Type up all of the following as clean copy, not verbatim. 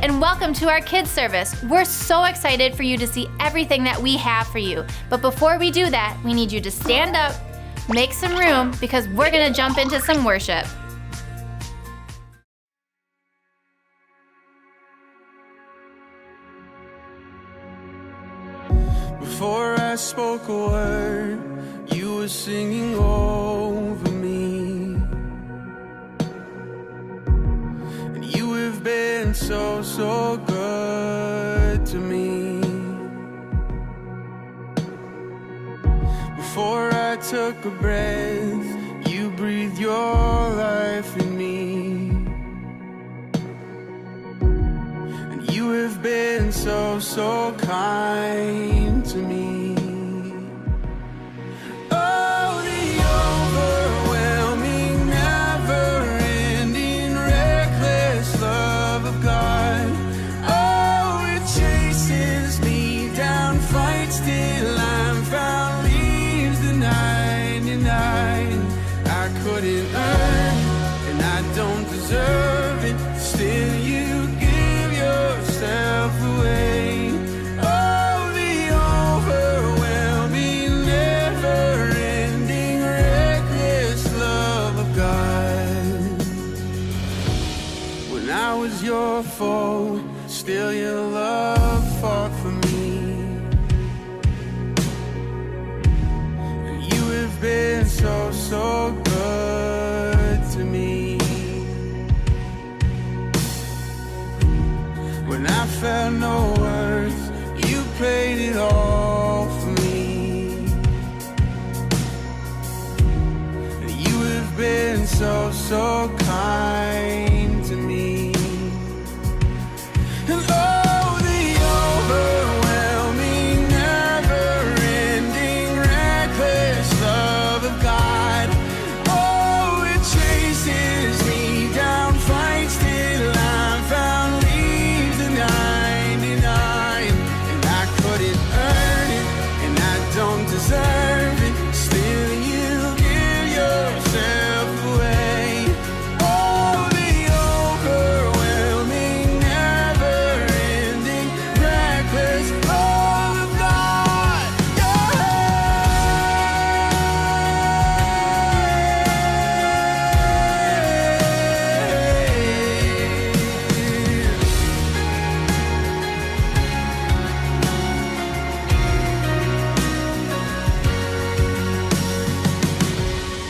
and welcome to our kids service. We're so excited for you to see everything that we have for you. But before we do that, we need you to stand up, make some room, because we're gonna jump into some worship. Before I spoke a word, you were singing over me. And you have been so, so good to me. Before I took a breath, you breathed your life in me. And you have been so, so kind to me. Oh, the overwhelming, never-ending, reckless love of God. Oh, it chases me down, fights till I'm found, leaves the 99. I couldn't earn it, and I don't deserve it. Still you give yourself away. Oh, the overwhelming, never-ending, reckless love of God. When I was your foe, still your love fought for me. And you have been so, so good to me. When I felt no worth, you paid it all for me. And you have been so, so kind to me. And oh, the overwhelming, never-ending, reckless love of God. Oh, it chases me down, fights till I'm found, leaves the 99. And I couldn't earn it, and I don't deserve it. Still you give yourself away. Oh, the overwhelming, never-ending, reckless love of God.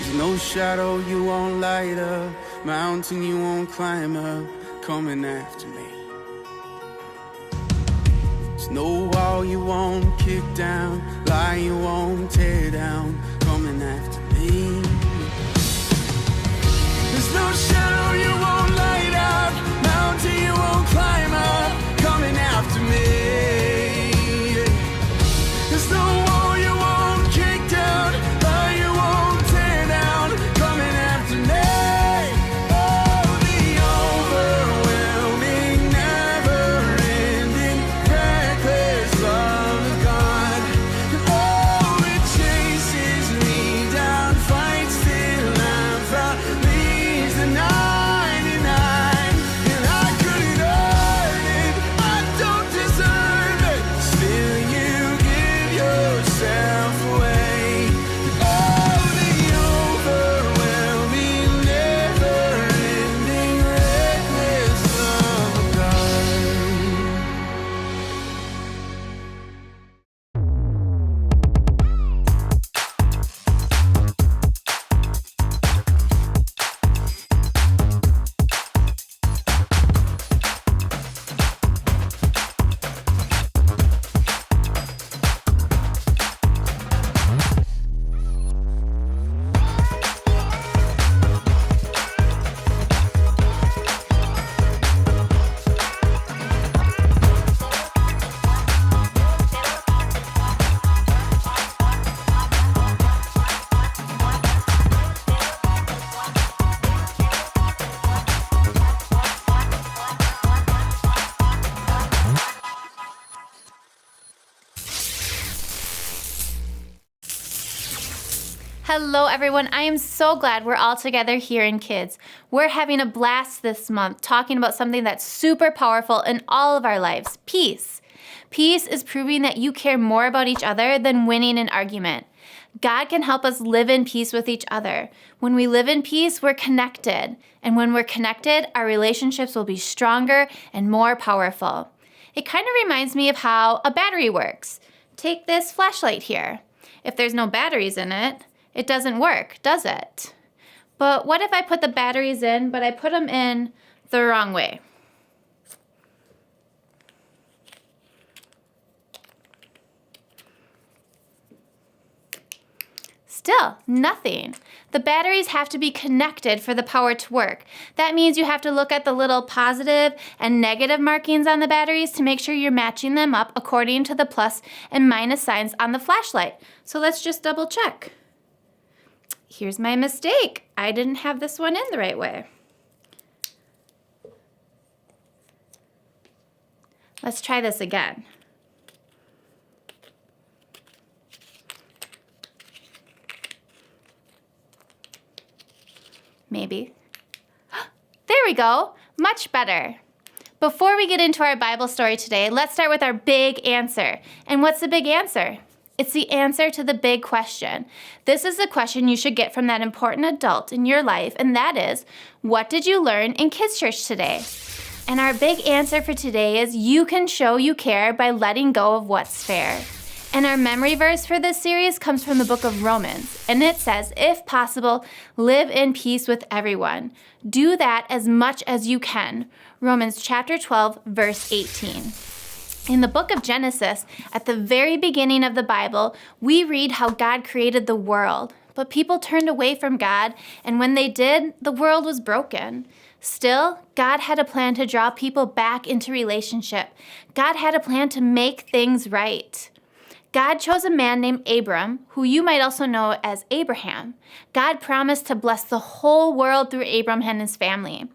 There's no shadow you won't light up, mountain you won't climb up, coming after me. There's no wall you won't kick down, lie you won't tear down, coming after me. There's no shadow you won't light up, mountain you won't climb up, coming after me. There's no wall you won't kick down, lie you won't tear down, coming after me. Oh, the overwhelming, never-ending, reckless love of God. And oh, it chases me down, fights Hello, everyone. I am so glad we're all together here in Kids. We're having a blast this month talking about something that's super powerful in all of our lives, peace. Peace is proving that you care more about each other than winning an argument. God can help us live in peace with each other. When we live in peace, we're connected. And when we're connected, our relationships will be stronger and more powerful. It kind of reminds me of how a battery works. Take this flashlight here. If there's no batteries in it, it doesn't work, does it? But what if I put the batteries in, but I put them in the wrong way? Still, nothing. The batteries have to be connected for the power to work. That means you have to look at the little positive and negative markings on the batteries to make sure you're matching them up according to the plus and minus signs on the flashlight. So let's just double check. Here's my mistake. I didn't have this one in the right way. Let's try this again. Maybe. There we go. Much better. Before we get into our Bible story today, let's start with our big answer. And what's the big answer? It's the answer to the big question. This is the question you should get from that important adult in your life, and that is, what did you learn in Kids Church today? And our big answer for today is you can show you care by letting go of what's fair. And our memory verse for this series comes from the book of Romans, and it says, if possible, live in peace with everyone. Do that as much as you can. Romans chapter 12, verse 18. In the book of Genesis, at the very beginning of the Bible, we read how God created the world, but people turned away from God, and when they did, the world was broken. Still, God had a plan to draw people back into relationship. God had a plan to make things right. God chose a man named Abram, who you might also know as Abraham. God promised to bless the whole world through Abram and his family.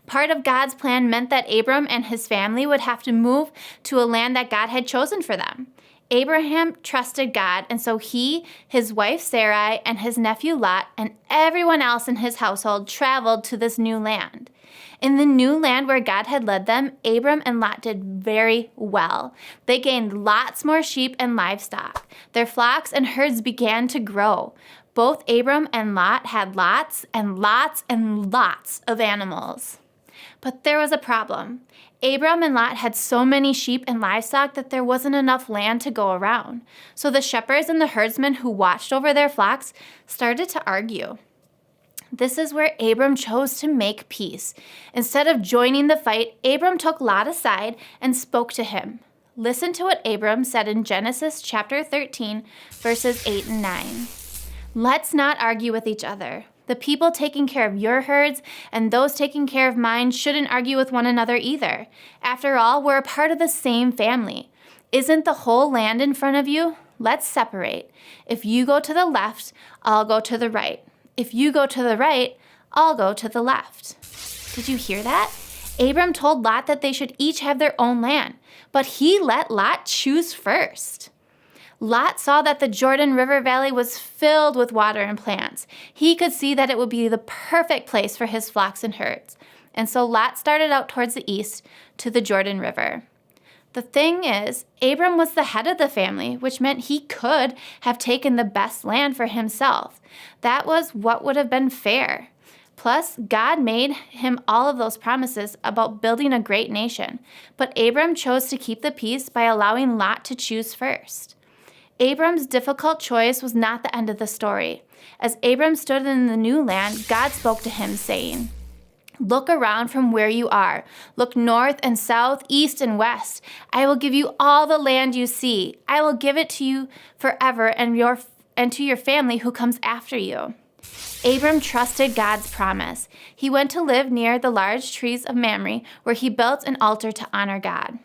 Part of God's plan meant that Abram and his family would have to move to a land that God had chosen for them. Abraham trusted God, and so he, his wife Sarai, and his nephew Lot, and everyone else in his household traveled to this new land. In the new land where God had led them, Abram and Lot did very well. They gained lots more sheep and livestock. Their flocks and herds began to grow. Both Abram and Lot had lots and lots and lots of animals. But there was a problem. Abram and Lot had so many sheep and livestock that there wasn't enough land to go around. So the shepherds and the herdsmen who watched over their flocks started to argue. This is where Abram chose to make peace. Instead of joining the fight, Abram took Lot aside and spoke to him. Listen to what Abram said in Genesis chapter 13, verses 8 and 9. Let's not argue with each other. The people taking care of your herds and those taking care of mine shouldn't argue with one another either. After all, we're a part of the same family. Isn't the whole land in front of you? Let's separate. If you go to the left, I'll go to the right. If you go to the right, I'll go to the left. Did you hear that? Abram told Lot that they should each have their own land, but he let Lot choose first. Lot saw that the Jordan River Valley was filled with water and plants. He could see that it would be the perfect place for his flocks and herds. And so Lot started out towards the east to the Jordan River. The thing is, Abram was the head of the family, which meant he could have taken the best land for himself. That was what would have been fair. Plus, God made him all of those promises about building a great nation. But Abram chose to keep the peace by allowing Lot to choose first. Abram's difficult choice was not the end of the story. As Abram stood in the new land, God spoke to him, saying, "Look around from where you are. Look north and south, east and west. I will give you all the land you see. I will give it to you forever and to your family who comes after you." Abram trusted God's promise. He went to live near the large trees of Mamre, where he built an altar to honor God.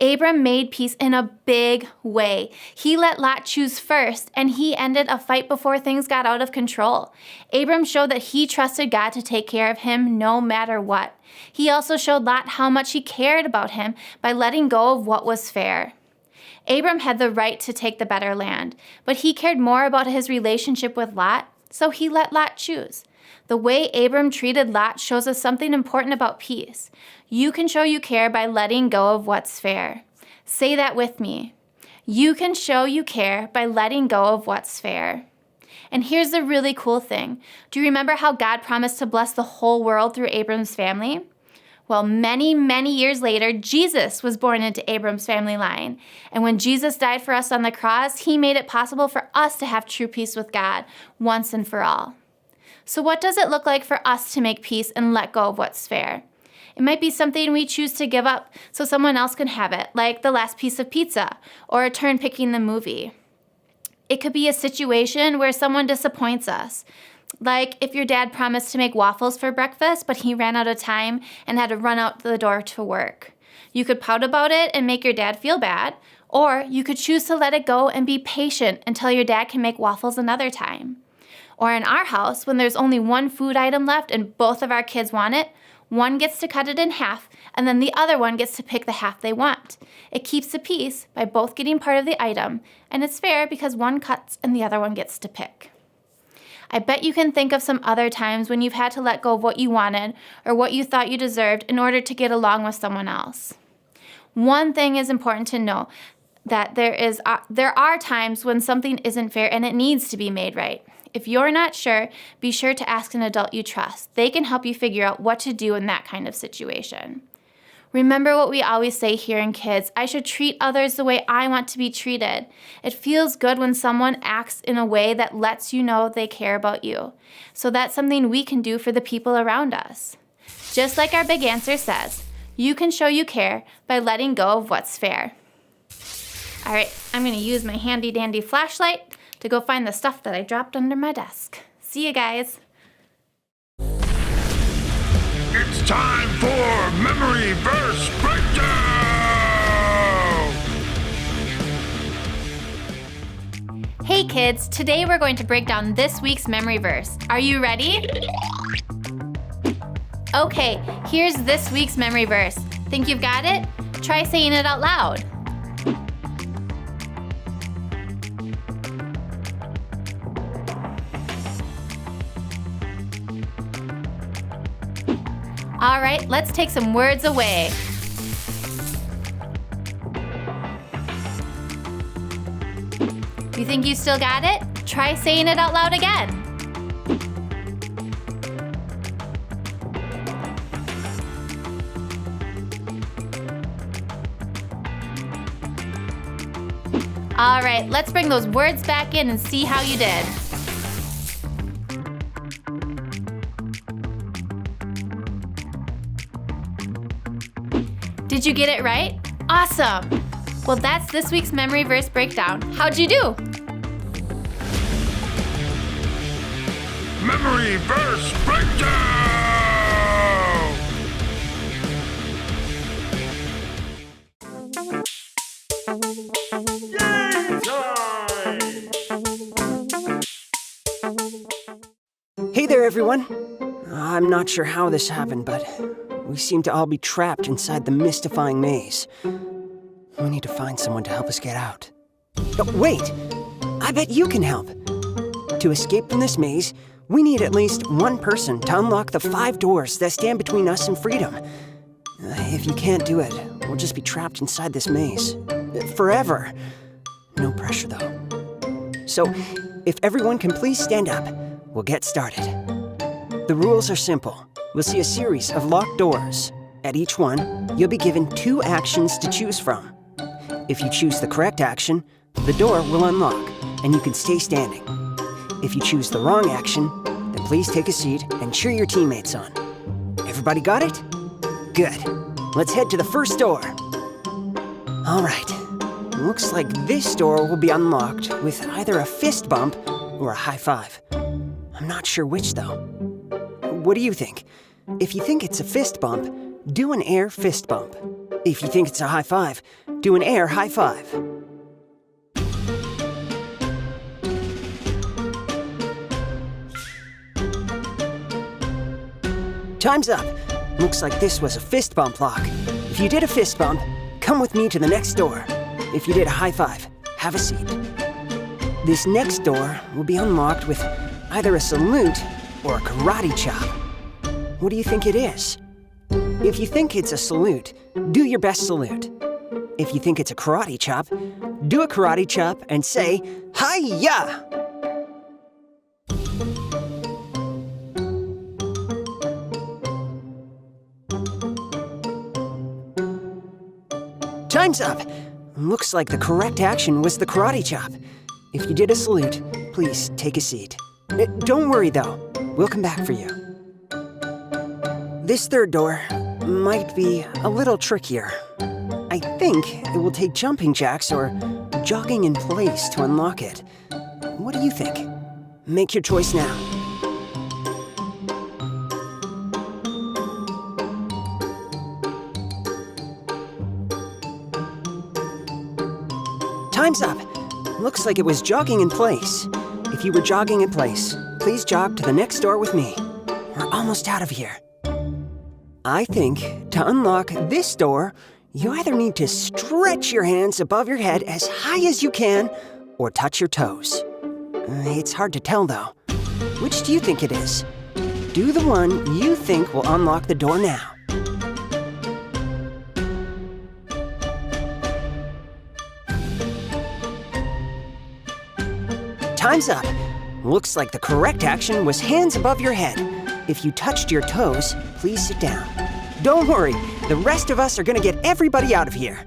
Abram made peace in a big way. He let Lot choose first, and he ended a fight before things got out of control. Abram showed that he trusted God to take care of him no matter what. He also showed Lot how much he cared about him by letting go of what was fair. Abram had the right to take the better land, but he cared more about his relationship with Lot So he let Lot choose. The way Abram treated Lot shows us something important about peace. You can show you care by letting go of what's fair. Say that with me. You can show you care by letting go of what's fair. And here's the really cool thing. Do you remember how God promised to bless the whole world through Abram's family? Well, many, many years later, Jesus was born into Abram's family line. And when Jesus died for us on the cross, he made it possible for us to have true peace with God once and for all. So what does it look like for us to make peace and let go of what's fair? It might be something we choose to give up so someone else can have it, like the last piece of pizza or a turn picking the movie. It could be a situation where someone disappoints us. Like if your dad promised to make waffles for breakfast, but he ran out of time and had to run out the door to work. You could pout about it and make your dad feel bad, or you could choose to let it go and be patient until your dad can make waffles another time. Or in our house, when there's only one food item left and both of our kids want it, one gets to cut it in half, and then the other one gets to pick the half they want. It keeps the peace by both getting part of the item, and it's fair because one cuts and the other one gets to pick. I bet you can think of some other times when you've had to let go of what you wanted or what you thought you deserved in order to get along with someone else. One thing is important to know, that there are times when something isn't fair and it needs to be made right. If you're not sure, be sure to ask an adult you trust. They can help you figure out what to do in that kind of situation. Remember what we always say here in Kids, I should treat others the way I want to be treated. It feels good when someone acts in a way that lets you know they care about you. So that's something we can do for the people around us. Just like our big answer says, you can show you care by letting go of what's fair. All right, I'm going to use my handy dandy flashlight to go find the stuff that I dropped under my desk. See you guys. It's time for Memory Verse Breakdown! Hey kids, today we're going to break down this week's memory verse. Are you ready? Okay, here's this week's memory verse. Think you've got it? Try saying it out loud. All right, let's take some words away. You think you still got it? Try saying it out loud again. All right, let's bring those words back in and see how you did. Did you get it right? Awesome! Well, that's this week's memory verse breakdown. How'd you do? Memory Verse Breakdown! Hey there, everyone. I'm not sure how this happened, but we seem to all be trapped inside the mystifying maze. We need to find someone to help us get out. Oh, wait! I bet you can help. To escape from this maze, we need at least one person to unlock the 5 doors that stand between us and freedom. If you can't do it, we'll just be trapped inside this maze. Forever. No pressure, though. So, if everyone can please stand up, we'll get started. The rules are simple. We'll see a series of locked doors. At each one, you'll be given 2 actions to choose from. If you choose the correct action, the door will unlock, and you can stay standing. If you choose the wrong action, then please take a seat and cheer your teammates on. Everybody got it? Good. Let's head to the first door. All right. Looks like this door will be unlocked with either a fist bump or a high five. I'm not sure which, though. What do you think? If you think it's a fist bump, do an air fist bump. If you think it's a high five, do an air high five. Time's up. Looks like this was a fist bump lock. If you did a fist bump, come with me to the next door. If you did a high five, have a seat. This next door will be unlocked with either a salute or a karate chop. What do you think it is? If you think it's a salute, do your best salute. If you think it's a karate chop, do a karate chop and say, Hi-ya! Time's up! Looks like the correct action was the karate chop. If you did a salute, please take a seat. Don't worry though, we'll come back for you. This third door might be a little trickier. I think it will take jumping jacks or jogging in place to unlock it. What do you think? Make your choice now. Time's up. Looks like it was jogging in place. If you were jogging in place, please jog to the next door with me. We're almost out of here. I think to unlock this door, you either need to stretch your hands above your head as high as you can or touch your toes. It's hard to tell though. Which do you think it is? Do the one you think will unlock the door now. Time's up. Looks like the correct action was hands above your head. If you touched your toes, please sit down. Don't worry, the rest of us are gonna get everybody out of here.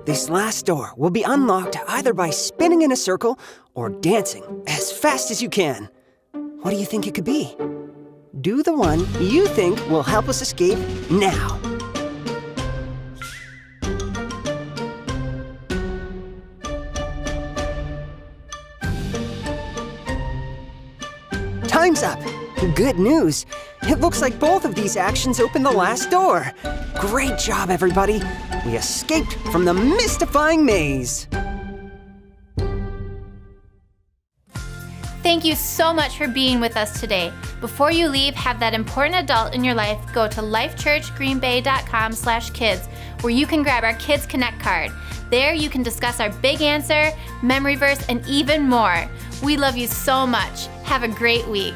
This last door will be unlocked either by spinning in a circle or dancing as fast as you can. What do you think it could be? Do the one you think will help us escape now. Time's up. Good news. It looks like both of these actions opened the last door. Great job, everybody. We escaped from the mystifying maze. Thank you so much for being with us today. Before you leave, have that important adult in your life go to lifechurchgreenbay.com/kids, where you can grab our Kids Connect card. There you can discuss our big answer, memory verse, and even more. We love you so much. Have a great week.